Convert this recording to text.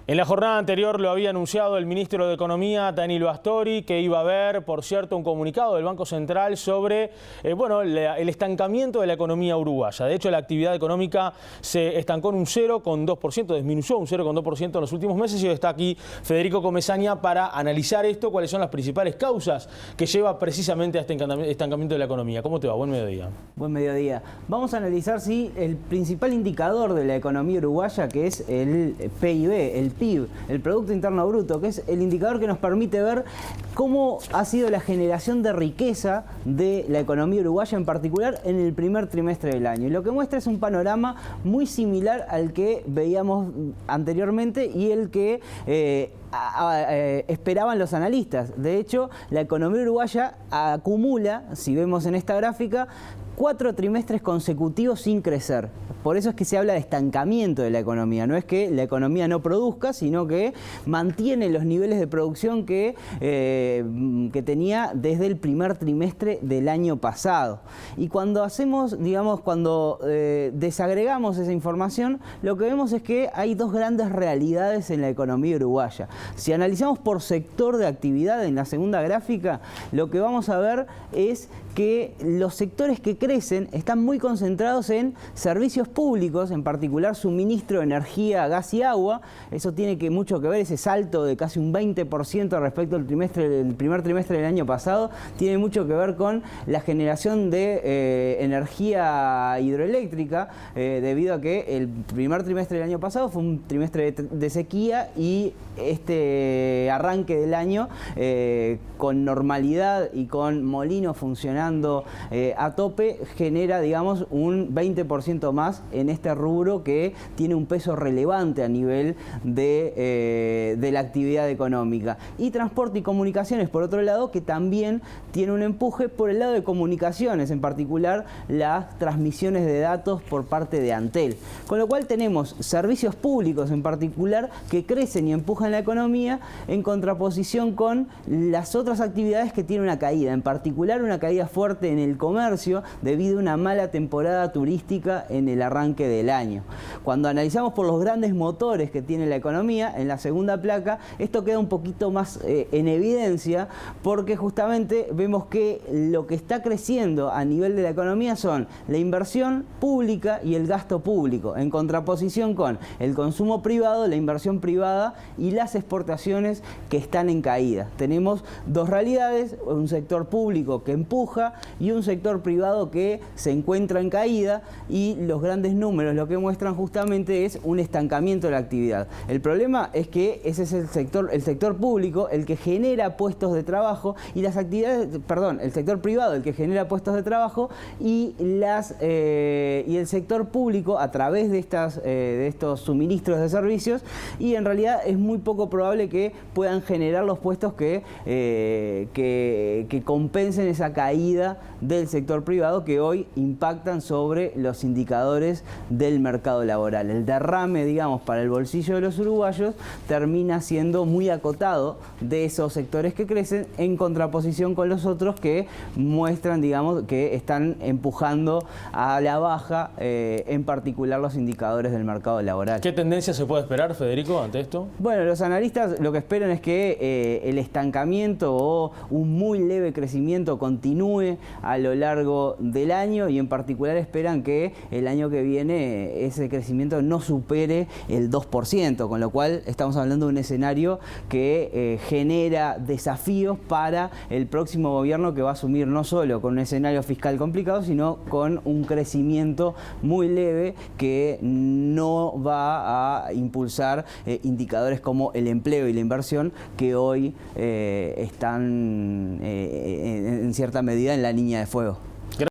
En la jornada anterior lo había anunciado el ministro de Economía, Danilo Astori, que iba a haber, por cierto, un comunicado del Banco Central sobre el estancamiento de la economía uruguaya. De hecho, la actividad económica se estancó en un 0,2%, disminuyó un 0,2% en los últimos meses, y hoy está aquí Federico Comesaña para analizar esto, cuáles son las principales causas que lleva precisamente a este estancamiento de la economía. ¿Cómo te va? Buen mediodía. Buen mediodía. Vamos a analizar si el principal indicador de la economía uruguaya, que es el PIB, el PIB, el Producto Interno Bruto, que es el indicador que nos permite ver cómo ha sido la generación de riqueza de la economía uruguaya, en particular en el primer trimestre del año. Y lo que muestra es un panorama muy similar al que veíamos anteriormente y el que esperaban los analistas. De hecho, la economía uruguaya acumula, si vemos en esta gráfica, 4 trimestres consecutivos sin crecer. Por eso es que se habla de estancamiento de la economía. No es que la economía no produzca, sino que mantiene los niveles de producción que tenía desde el primer trimestre del año pasado. Y cuando hacemos, digamos, cuando desagregamos esa información, lo que vemos es que hay dos grandes realidades en la economía uruguaya. Si analizamos por sector de actividad en la segunda gráfica, lo que vamos a ver es que los sectores que crecen están muy concentrados en servicios públicos, en particular suministro de energía, gas y agua. Eso tiene mucho que ver, ese salto de casi un 20% respecto al primer trimestre del año pasado, tiene mucho que ver con la generación de energía hidroeléctrica, debido a que el primer trimestre del año pasado fue un trimestre de sequía y este arranque del año con normalidad y con molinos funcionando a tope genera, digamos, un 20% más en este rubro que tiene un peso relevante a nivel de la actividad económica. Y transporte y comunicaciones, por otro lado, que también tiene un empuje por el lado de comunicaciones, en particular las transmisiones de datos por parte de Antel. Con lo cual tenemos servicios públicos en particular que crecen y empujan la economía, en contraposición con las otras actividades que tienen una caída, en particular una caída fuerte en el comercio debido a una mala temporada turística en el arranque del año. Cuando analizamos por los grandes motores que tiene la economía, en la segunda placa, esto queda un poquito más en evidencia, porque justamente vemos que lo que está creciendo a nivel de la economía son la inversión pública y el gasto público, en contraposición con el consumo privado, la inversión privada y las exportaciones que están en caída. Tenemos dos realidades, un sector público que empuja y un sector privado que se encuentra en caída, y los grandes números lo que muestran justamente es un estancamiento de la actividad. El problema es que ese es el sector público el que genera puestos de trabajo, y las actividades, perdón, el sector privado el que genera puestos de trabajo, y el sector público a través de estos suministros de servicios, y en realidad es muy poco probable que puedan generar los puestos que compensen esa caída del sector privado, que hoy impactan sobre los indicadores del mercado laboral. El derrame, digamos, para el bolsillo de los uruguayos termina siendo muy acotado de esos sectores que crecen, en contraposición con los otros que muestran, digamos, que están empujando a la baja, en particular los indicadores del mercado laboral. ¿Qué tendencia se puede esperar, Federico, ante esto? Bueno, los analistas lo que esperan es que el estancamiento o un muy leve crecimiento continúe a lo largo del año, y en particular esperan que el año que viene ese crecimiento no supere el 2%, con lo cual estamos hablando de un escenario que genera desafíos para el próximo gobierno, que va a asumir no solo con un escenario fiscal complicado, sino con un crecimiento muy leve que no va a impulsar indicadores como el empleo y la inversión, que hoy están en cierta medida en la línea de fuego.